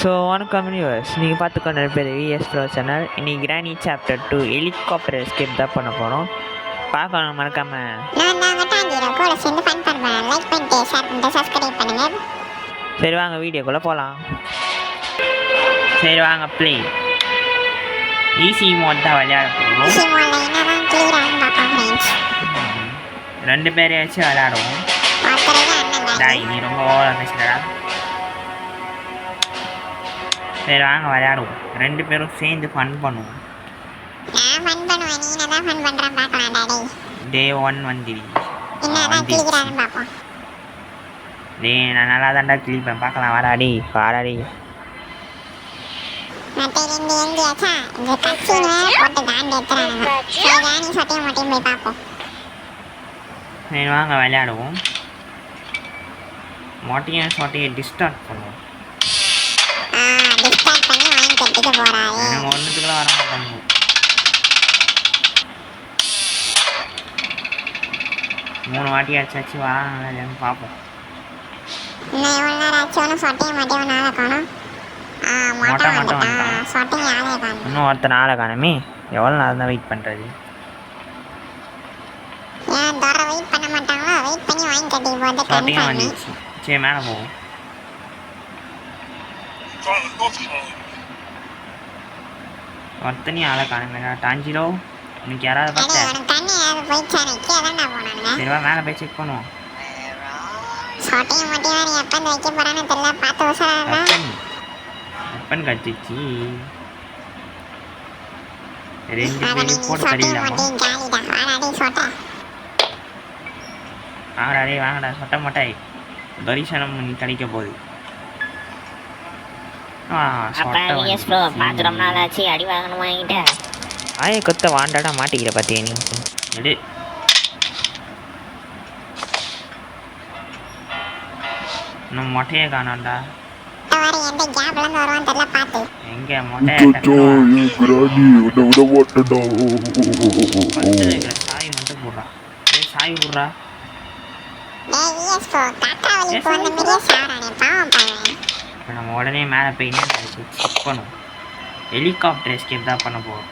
So வணக்கம் viewers, நீங்கள் பார்த்துக்கொண்ட பேர் விஎஸ் ப்ரோ சேனல். இன்னைக்கு கிராணி சாப்டர் 2 ஹெலிகாப்டர் எஸ்கேப் தான் பண்ண போகிறோம். பார்க்கணும் மறக்காம. சரி வாங்க வீடியோக்குள்ளே போகலாம். சரி வாங்க ப்ளே. ஈஸி மோட் தான் விளையாட போகிறோம். 2 பேரையாச்சும் விளையாடுவோம். நீ ரொம்ப ஓவராக பேசுகிறா. சரி வாங்க விளையாடுவோம். 2 பேரும் சேர்ந்து ஃபன் பண்ணுவோம். டே 1 வந்துடி. டே நான் நல்லா தான்டா கிளிப்பேன், பார்க்கலாம். வாடாடி வாடாடி. சரி வாங்க விளையாடுவோம். மொட்டையும் சொட்டையை டிஸ்டார்ட் பண்ணுவோம். எனக்கு ஒன்றுத்துக்குலாம் வர மாட்டாங்க. மூணு வாட்டி அடிச்சாச்சு வராங்க பார்ப்போம். மொட்டை மட்டும் வந்துட்டான். இன்னும் ஒருத்தர் ஆளை காணுமே. எவ்வளோ நேரம் தான் வெயிட் பண்ணுறது? சொட்டையும் வந்துச்சு. சரி மேலே போவோம். ஒருத்தனையும் ஆளை காணுமேடா. டாஞ்சிரோ இன்னைக்கு யாராவது பார்த்தா? சரிவா மேலே போய் செக் பண்ணுவோம். வெப்பன் கட்டிச்சு. 2 பேரும் போட்டு தள்ளிடலாமா? வாங்கடா டே வாங்கடா. சொட்டை மொட்டை தரிசனம் நீ கிடைக்க போகுது. ஆய கொத்த வாண்டாடா மாட்டிக்கிற பார்த்தியா நீ? எடு இன்னும் மொட்டையே காணாண்டா. எங்க மொட்டை சாய் மட்டும் போடுறா. சாய் போடுறா. இப்போ நம்ம உடனே மேலே போய் செக் பண்ணுவோம். ஹெலிகாப்டர் எஸ்கேப் தான் பண்ண போகிறோம்.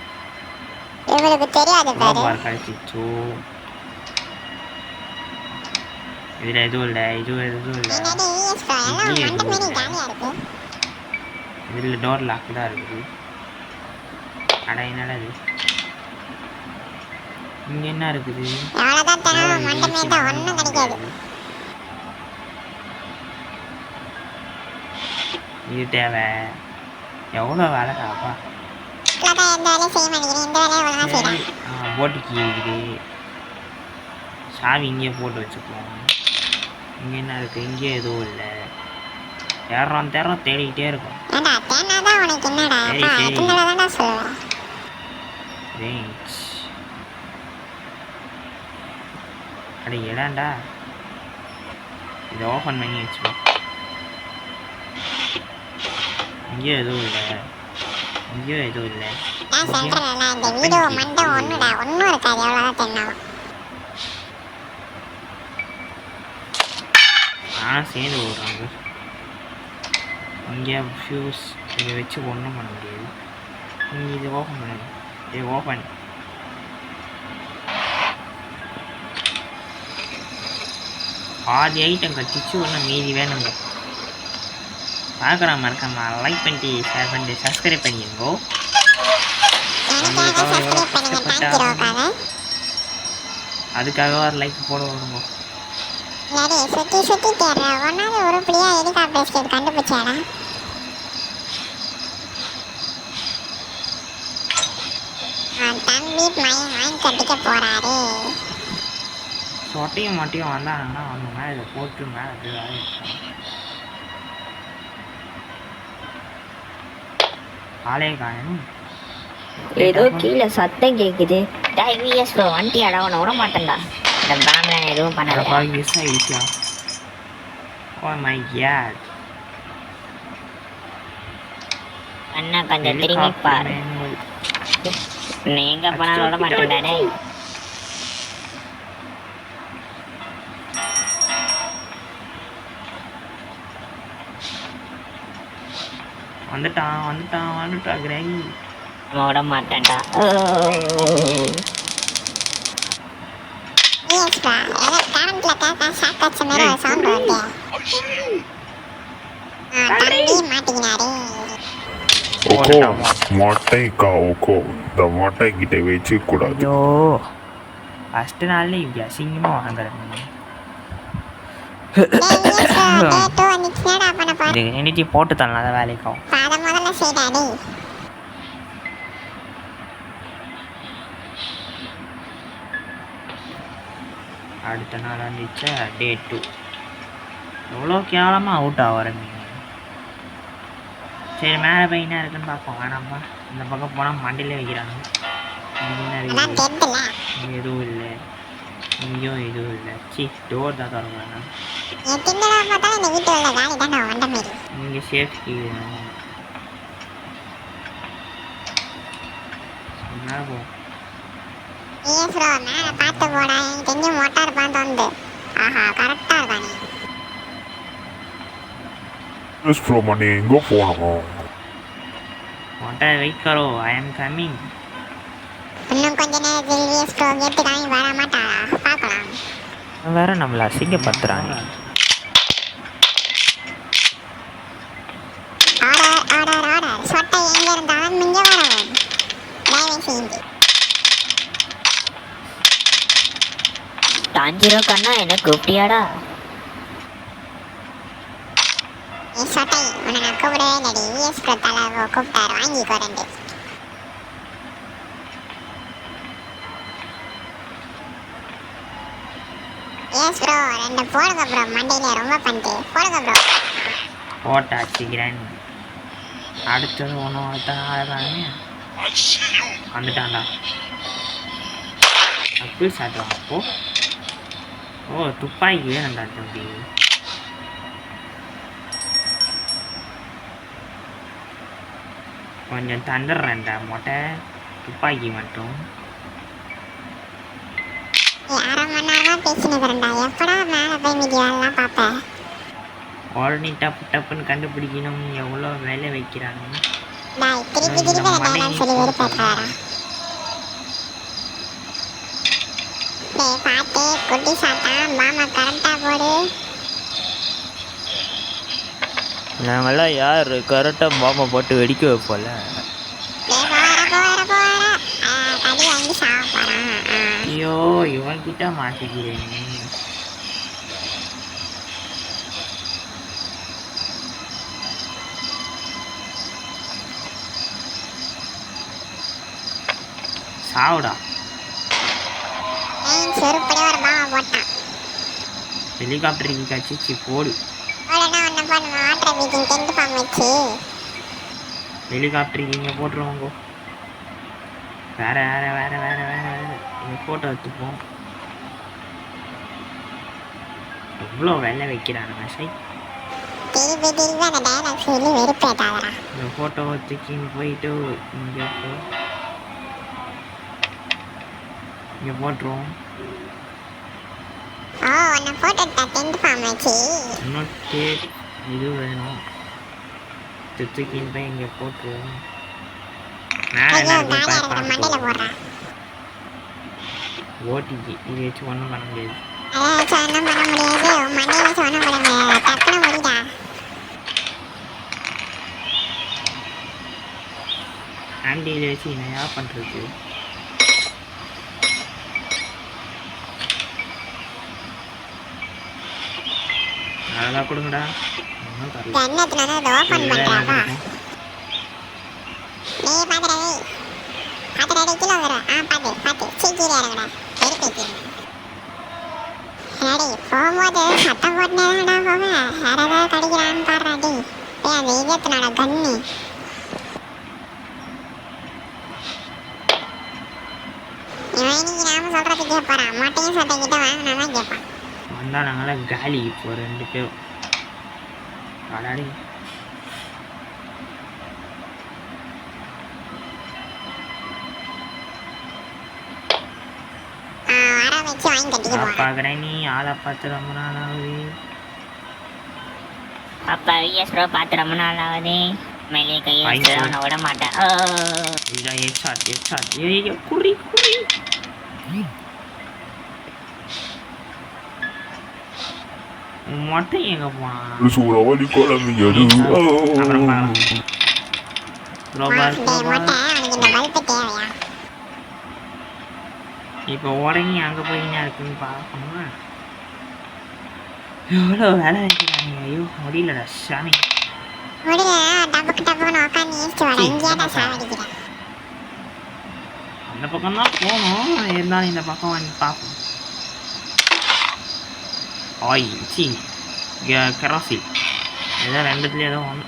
கழிச்சிச்சோ. இதில் எதுவும் இல்லை, இதுவும் எதுவும் இல்லை. இதில் டோர் லாக் தான் இருக்குது. அட என்னடா இது? இங்கே என்ன இருக்குது? இது தேவை. எவ்வளோ வேலை காப்பா. போட்டுக்கு இருக்குது. சாவி இங்கே போட்டு வச்சுப்போம். இங்கே என்ன இருக்குது? இங்கே எதுவும் இல்லை. தேடுறோம் தேடிக்கிட்டே இருக்கும். அட இடாண்டா. இதை ஓப்பன் பண்ணி வச்சுப்போம். இங்கேயும் எதுவும் இல்லை. இங்கேயும் எதுவும் இல்லை. ஆனால் சேர்ந்து விடுறாங்க. இங்கே ஃபியூஸ் இதை வச்சு ஒன்றும் பண்ண முடியாது. நீங்கள் இது ஓப்பன் பண்ணுங்க. இது ஓப்பன். பாதி ஐட்டம் கட்டிச்சு. ஒன்றும் மீதி வேணுங்க. பார்க்குறாம இருக்காம லைக் பண்ணிட்டு ஷேர் பண்ணிட்டு சப்ஸ்கிரைப் பண்ணிடுங்கோ. அதுக்காக ஒரு லைக் போட வருங்க. சொட்டையும் மட்டையும் வந்தாங்கன்னா அவங்க மேலே இதை போட்டு மேலே ஆளே காணும். ஏதோ கீழே சத்தம் கேக்குது. டிவிஎஸ் ப்ரோ வண்டி அடவன விட மாட்டேன்டா. இந்த பேம்லன் எதுவும் பண்ணல. Oh my God. அண்ணா கொஞ்சம் திரும்பி பாரு. நீ எங்க போனாலும் விட மாட்டேன்டா டேய். வந்துட்டான் கிராணி. நம்ம விட மாட்டேன்டா. மொட்டை கிட்ட வச்சு கூடாது. ஐயோ ஃபஸ்ட்டு நாள்ல இப்படி அசிங்கமாக வாங்குறேன். இது நினைச்சி போட்டு தரலாம் அதை வேலைக்கும். அடுத்த நாள் வந்துச்சா டே 2. எவ்வளோ கேவலமாக அவுட் ஆகிற நீங்கள். சரி மேலே போய் என்ன இருக்குன்னு பார்ப்போம். வேணாம்ப்பா இந்த பக்கம் போனால் மண்டிலே வைக்கிறாங்க. எதுவும் இல்லை, இங்கேயும் எதுவும் இல்லை. சி டோர் தான் திறக்கிறாங்க. இங்கே சேஃப்டி மேலே போ. எங்க போனோம்? மொட்டை wait Karo, I am coming. வேற நம்மளை அசிங்கப்படுத்துறாங்க. டாஞ்சிரோ கண்ணா என்ன கூப்பிட்டியாடா? போட்டாச்சு கிராணி. அடுத்தது ஒன்றும் அடுத்தாங்க வந்துட்டான்டா. அப்படி சாட்டுவான். அப்போ ஓ துப்பாக்கி வேணும்டா தம்பி. கொஞ்சம் தந்துடுறேன்டா மொட்டை, துப்பாக்கி மட்டும். உடனே டப்பு டப்புன்னு கண்டுபிடிக்கணும். எவ்வளோ வேலை வைக்கிறாங்க. நாங்கெல்லாம் யார் கரெக்டாக பாம்பை போட்டு வெடிக்க வைப்போல. ஐயோ இவன்கிட்ட மாட்டிக்கிறேன். சாவுடா. ஹெலிகாப்டர் கட்சி போடு. ஹெலிகாப்டர் இங்கே போட்டுருவாங்க. வேற வேற வேற வேற வேற வேற ஃபோட்டோ எடுத்துப்போம். எவ்வளோ வேலை வைக்கிறானுங்க. சை இந்த ஃபோட்டோவை தூக்கின்னு போயிட்டு இங்கே போட்டுருவோம். இன்னும் டேப் இது வேணும். தூக்கின்னு போய் இங்கே போட்டுருவோம். ஓடிஜி இது வச்சு ஒன்றும் பண்ண முடியாது. ஆண்டியில் வச்சு என்னையா பண்ணுறது? அதெல்லாம் கொடுங்கடா. போகும்போது சத்தம் போட்டுனேடா போவேன். வேற ஏதாவது கடிக்கிறான்னு பாடுறாடி. அந்த இதயத்தினோட கண்ணு இவன் இன்னைக்கு நாம சொல்றது கேட்பான். மொட்டையும் சட்டைக்கிட்ட வாங்கினாதான் கேட்பான். வந்தா நாங்களாம் காலி இப்போ 2 பேரும். அடாடி பார்க்குறேன். நீ ஆளை பார்த்து ரொம்ப நாள் ஆகுது. அப்பா விஎஸ் ப்ரோ பார்த்து ரொம்ப நாள் ஆகுது. மேலே கையை வச்சு அவனை விட மாட்டேன். இதான் ஹெட்ஷாட். ஐயோ குறி மொட்டை எங்க போனான்? சூறாவளி குழந்தையடு இப்போ உடனே அங்கே போய் என்ன இருக்குன்னு பார்க்கணுமா? எவ்வளோ வேலை வைக்கிறாங்க. ஐயோ முடியலடா சாமி. அந்த பக்கம் தான் போகணும், இருந்தாலும் இந்த பக்கம் வந்து பார்ப்போம். சி கராசி ஏதோ ரெண்டுத்துலேயே ஏதோ ஒன்று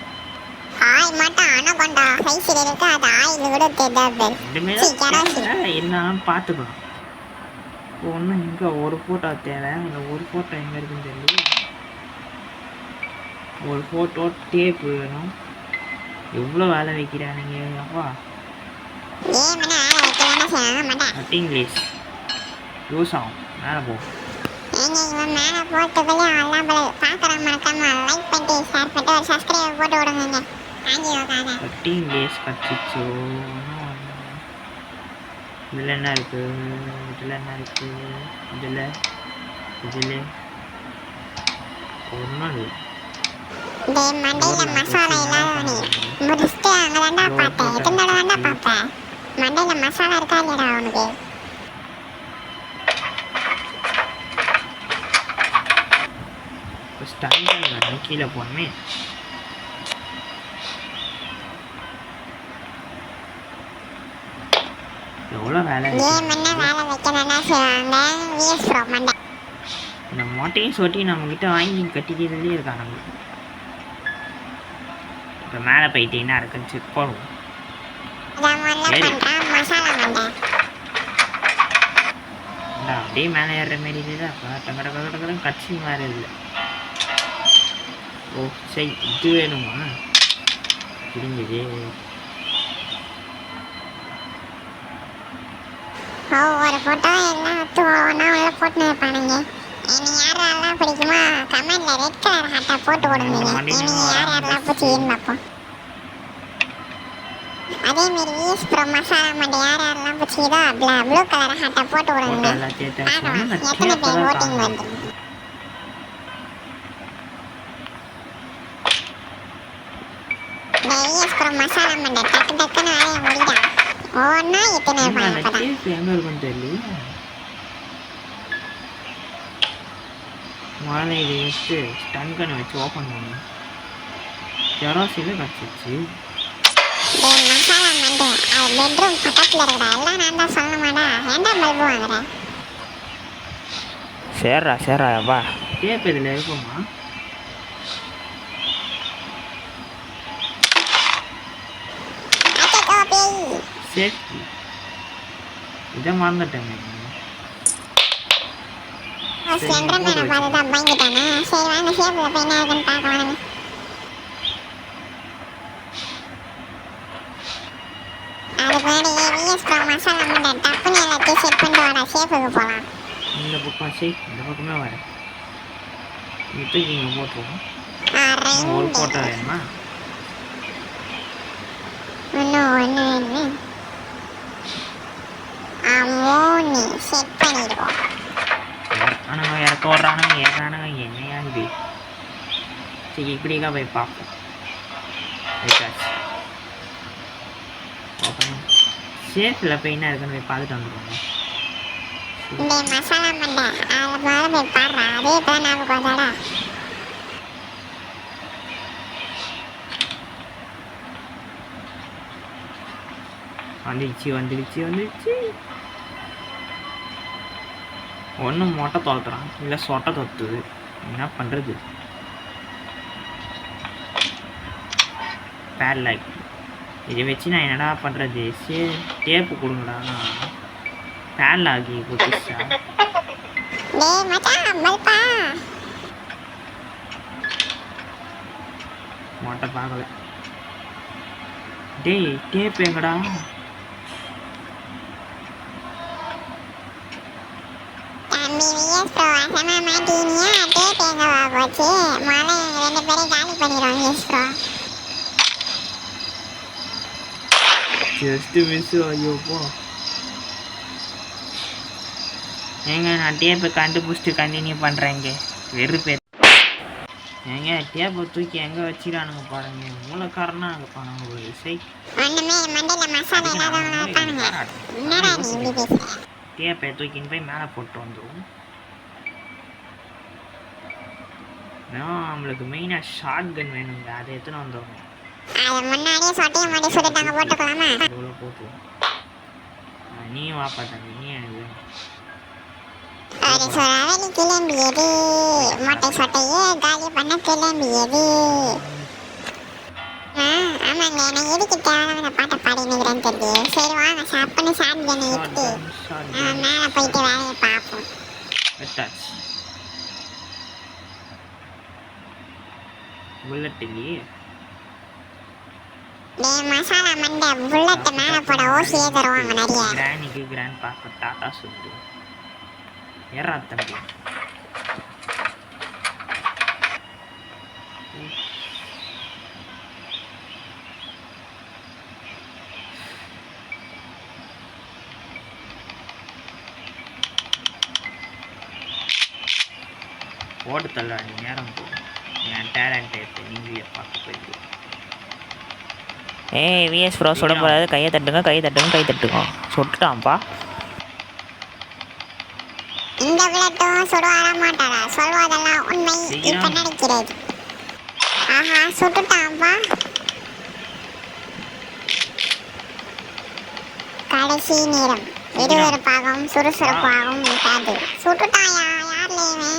என்னன்னு பார்த்துக்கலாம். ஒன்று இங்கே ஒரு ஃபோட்டோ தேவை. இந்த ஒரு ஃபோட்டோ எங்கே இருக்குன்னு தெரியல. ஒரு ஃபோட்டோ டேப் வேணும். எவ்வளோ வேலை வைக்கிறானுங்க அப்பா. இங்கிலீஷ் யூஸ் ஆகும். மேலே போ. இங்கிலீஷ் கட்சிச்சோ. இதில் என்ன இருக்கு? இதில் ஒன்றும் இல்லை. மசாலா முடிச்சுட்டு அங்கதான்டா பார்த்தேன். எத்தனை தான்டா பார்ப்பேன். மண்டையில மசாலா இருக்கா இல்லையா அவனுக்கு? கீழே போனமே. எவ்வளோ வேலை இந்த மொட்டையும் சொட்டி நம்மக்கிட்ட வாங்கி கட்டிக்கிறதுலேயே இருக்கான். நம்மளுக்கு இப்போ மேலே போயிட்டு என்ன இருக்குன்னு செக் பண்ணுவோம். அப்படியே மேலே ஏறுற மாரி இதுதான் கட்சி மாதிரி இல்லை. ஓ சரி, இது வேணுமா? புரிஞ்சுது. ஒரு போட்டோ எல்லாம் ஒவ்வொன்றா உள்ள போட்டுன்னு இருப்பானுங்க. இனி யாரெல்லாம் பிடிக்குமோ கமெண்ட்ல ரெட் கலர் ஹாட்டை போட்டு விடுங்க. இனி யாரெல்லாம் பிடிச்சின்னு பார்ப்போம். அதே மாதிரி விஎஸ் ப்ரோ மசாலா மண்டை யாரெல்லாம் பிடிச்சிதோ ப்ளூ கலர் ஹாட்டை போட்டு விடுங்க. எத்தனை பேர் ஓட்டிங் வருது? விஎஸ் ப்ரோ மசாலா மண்டை டக்கு டக்குன்னு வேலையை முடிடா. ஒவ்வொன்றா எத்தனை எங்கே இருக்குன்னு தெரியல. முதல்ல இதை வச்சு ஸ்டன்கனை வச்சு ஓப்பன் பண்ணணும். ஜெராசியில் கிடச்சிச்சு. மசாலா மண்டை அது பெட்ரூம் பக்கத்தில் இருக்கடா. எல்லாம் நான் தான் சொல்லணுமாடா. ஏன்டா பல்பு வாங்குறேன்? சேர்றா வா. டேப் இதில் இருக்குமா? சேஃப்டி இதை மறந்துட்டேங்க. சென்ட்ரமேனை பார்த்து தான் பயந்துட்டானே. சரி வாங்க சேஃபில் போய் என்ன இருக்குன்னு பார்க்க வாங்க. அதுக்கு முன்னாடி விஎஸ் ப்ரோ மசாலா மண்டை டப்புன்னு எல்லாத்தையும் செட் பண்ணிட்டு வாடா. சேஃபுக்கு போகலாம். இந்த பக்கம் சேஃப் இந்த பக்கமே வரேன். தூக்கி இங்கே போட்டுருவோம். ஒரு ஃபோட்டோ வேணுமா? ஒன்று அமோனி செட் பண்ணிடுவோம். இறக்க வர்றானுங்க என்னையா இது? சரி இப்படிக்கா போய் பார்ப்போம். சேஃபில் போய் என்ன இருக்குன்னு போய் பார்த்துட்டு வந்துடுவாங்க. இந்த மசாலா மண்டை அதில் முதல்ல போய் பாடுறா. அதே இப்போ தான் ஞாபகம் வந்தாடா. வந்துடுச்சு. ஒன்றும் மொட்டை தொலைத்துறான், இல்லை சொட்டை தொத்துது. என்ன பண்ணுறது? பேட்லாக் இதை வச்சு நான் என்னடா பண்ணுறது? டேப்பு கொடுங்கடா. பேட்லாக் புதுசா மொட்டை பார்க்கல. டேய் டேப் எங்கடா? Just miss. ஐயோ போ. ஏங்க நான் டேப்பை கண்டுபிடிச்சிட்டு கண்டினியூ பண்ணுறேங்க. வெறுப்பே. ஏங்க டேப்பை தூக்கி எங்கே வச்சிடானுங்க பாருங்க. மூலக்காரனா அங்கே பாருங்க ஒரு இசை. ஒண்ணுமே மண்டையில மசாலா இல்லாதவங்களா இருப்பானுங்க. என்னடா நீ இப்படி பேசுற? டேப்பை தூக்கின்னு போய் மேலே போட்டு வந்துடும். நம்மளுக்கு மெயினாக ஷார்ட் கன் வேணுங்க. அதை எடுத்துன்னு வந்துடும். அது முன்னாடியே சொட்டையை மாட்டி சுட்டுட்டாங்க, போட்டுக்கலாமா? எவ்வளோ போட்டுருவோம். நீயும் வாப்பா தம்பி, நீ எனக்கு வேணும். ஒரு சுறாவளி கிளம்பியது, மொட்டை சொட்டையே காலி பண்ண கிளம்பியது. ஆமாங்க, நான் எதுக்கு தேவையான பாட்டை பாடினுக்கிறேன்னு தெரியல. சரி வாங்க சாப்பிட்டு ஷார்ட் கன் எடுத்து மேலே போயிட்டு வேலையை பார்ப்போம். புல்லட் இல்லையே. டேய் மசாலா மண்டை, புல்லட் மேலே போட ஓசியே தருவாங்க நிறைய. கிராணிக்கு கிராண்ட் பார்க்க டாட்டா சொல்லு. ஏறா தம்பி. ஓட்டு தள்ள நீ நேரம் போகும். என் டேலண்ட் எடுத்து நீங்களே பார்க்க போயிட்டு. ஏய் விஎஸ் ப்ரோ சுட போறாது. கையை தட்டுங்க, கை தட்டுங்க, கை தட்டுங்க. சுட்டுட்டான்ப்பா. இந்த புல்லட்டும் சுட வர மாட்டாரா? சொல்வதெல்லாம் உண்மை இப்ப நடக்கிறது. ஆஹா சுட்டுட்டான்ப்பா. கடைசி நேரம் விறுவிறுப்பாகவும் சுறுசுறுப்பாகவும் விட்டாது. சுட்டுட்டாயா? யார்லேயுமே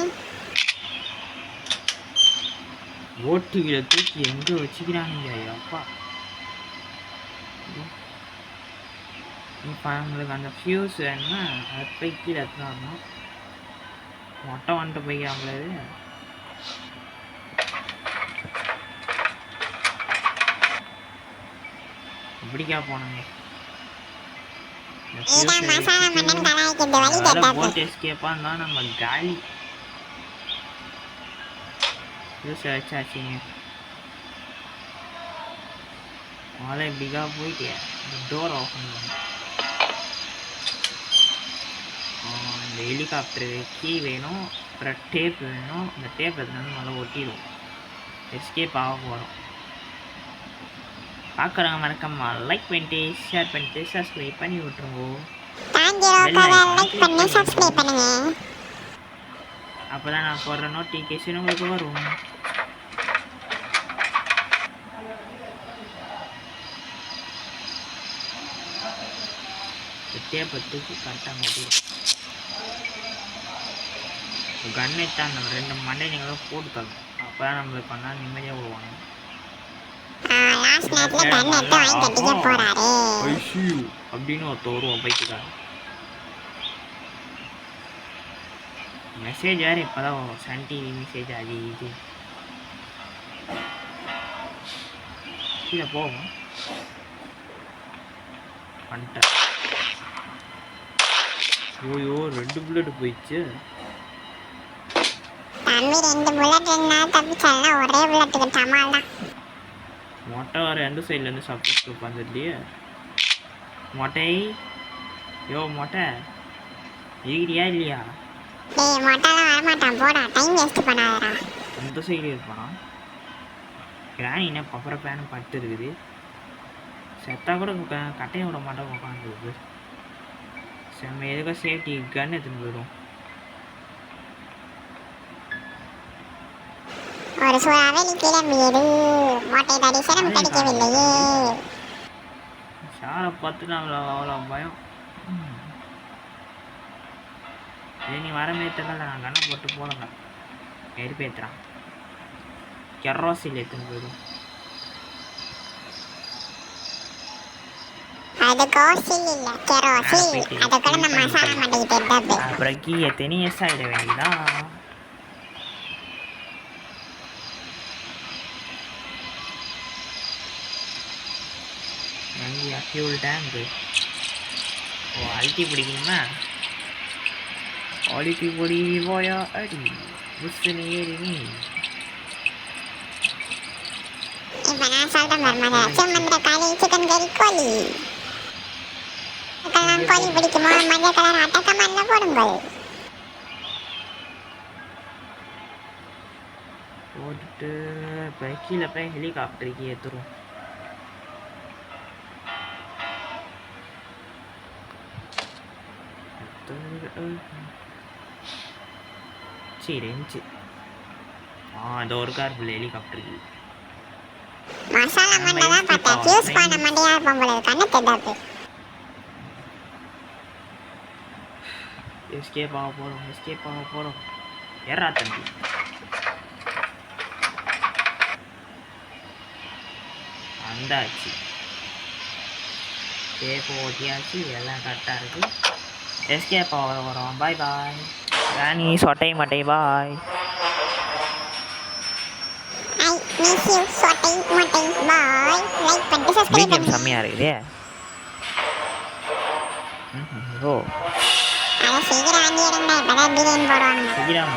ஓட்டுகளை தூக்கி எங்கே வச்சுக்கிறாங்க அப்பா. இப்போ அவங்களுக்கு அந்த ஃபியூஸ் வேணுன்னா அதை போய் கீழே எடுத்துன்னு வரணும். மொட்டை வந்துட்டு போய்க்கிறாங்களே. இப்படிக்கா போனாங்க. போட்டு எஸ்கேப்பாக இருந்தால் நம்ம காலி. ஃபியூஸை வச்சாச்சுங்க. மழை இப்படிக்கா போயிட்டு டோர் ஓப்பன் பண்ணணும். இந்த ஹெலிகாப்டரு கீ வேணும், அப்புறம் டேப் வேணும். இந்த டேப் எடுத்துன்னு நல்லா ஒட்டிடும். எஸ்கேப் ஆக போகிறோம். பார்க்குறவங்க மறக்காம லைக் பண்ணிட்டு ஷேர் பண்ணிட்டு சப்ஸ்கிரைப் பண்ணி விட்டுருங்கோ. அப்போ தான் நான் போடுற நோட்டிஃபிகேஷன் உங்களுக்கு வரும். டேப்பை தூக்கி கரெக்டாக மாட்டிடும். கன் எடுத்தா அந்த 2 மண்டை நீங்களும் போட்டு தரணும். அப்போ தான் நம்மளுக்கு பண்ணால் நிம்மதியாக விடுவாங்க. அப்படின்னு ஒருத்தர் வருவோம் பைக்குக்காக. மெசேஜ் வேறு இப்போ தான் வரும். சன் டிவி மெசேஜ் அது இது. கீழே போகும் வந்துட்டேன். ஓயோ 2 புல்லட் போயிடுச்சு. மொட்டை வர 2 சைட்லேருந்து சப்போஸ் உட்காந்துருலையே. மொட்டை யோ மொட்டை இருக்கிறியா இல்லையா? அந்த சைடு இருப்பானா? கிராணி என்ன பப்பர பேனு பட்டு இருக்குது. செத்தா கூட கட்டையை விட மாட்டோம் உட்காந்துருக்கு. செம்ம எதுக்காக சேஃப்டி கன் எடுத்துன்னு போயிடும். ஒரு சுறாவளி கிளம்பியது, மொட்டை தரிசனம் கிடைக்கவில்லையே. சாரை பார்த்து அவ்வளோ பயம். நீ வரமே தெரியல. நான் கண்ணை போட்டு போடுங்க. நெருப்பு ஏற்றுறான். கெரோசில் எடுத்துன்னு போயிடும். அப்புறம் கீழே தெனியஸ் ஆகிட வேண்டியதான். Fuel tank. ஓ அழுத்தி பிடிக்கணுமா? அழுத்தி பொடி போயா அடி புஷ்னு ஏறி நீ. இப்போ நான் சொல்கிறேன் மர்மதா, சுமந்திர காளி சிக்கன் கறி கோழி. கலர் கோழி பிடிக்குமோ மஞ்சள் கலர் ஹாட்டை கமெண்ட்ல போடுங்கள். போட்டுட்டு இப்போ கீழே போய் ஹெலிகாப்டருக்கு ஏற்றுறோம். சரி இருந்துச்சு. அது ஒரு கார் ஃபுல் ஹெலிகாப்டருக்கு. மசாலா மண்டை தான் பார்த்தேன். ஃபியூஸ் பண்ண மண்டையா இருப்போம் போல கண்ணு தெரியாது. எஸ்கேப் ஆக போகிறோம். ஏறா தம்பி. வந்தாச்சு. சேஃப் ஓட்டியாச்சு. எல்லாம் கரெக்டாக இருக்குது. எஸ்கேப் ஆக வரோம். பாய் ராணி சொட்டை மட்டை பாய். ஐ மிஸ் யூ சொட்டை மொட்டை பாய். லைக் பண்ணிட்டு சப்ஸ்கிரைப் பிஜிஎம் பண்ணுங்க. செம்மையாக இருக்குதே. ஓ அத சீக்கிரம் வண்டி எடுங்க. இப்பதான் பிரியாணி போடுவாங்க. சீக்கிரம்.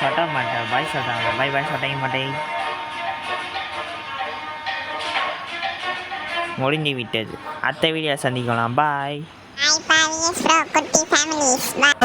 சொட்ட மாட்டேன். பாய் சொல்கிறாங்க. பாய் சொட்டை மாட்டை. முடிஞ்சு விட்டது. அடுத்த வீடியோ சந்திக்கலாம். பாய். Hi, Paris, bro, குட்டி families. Bye.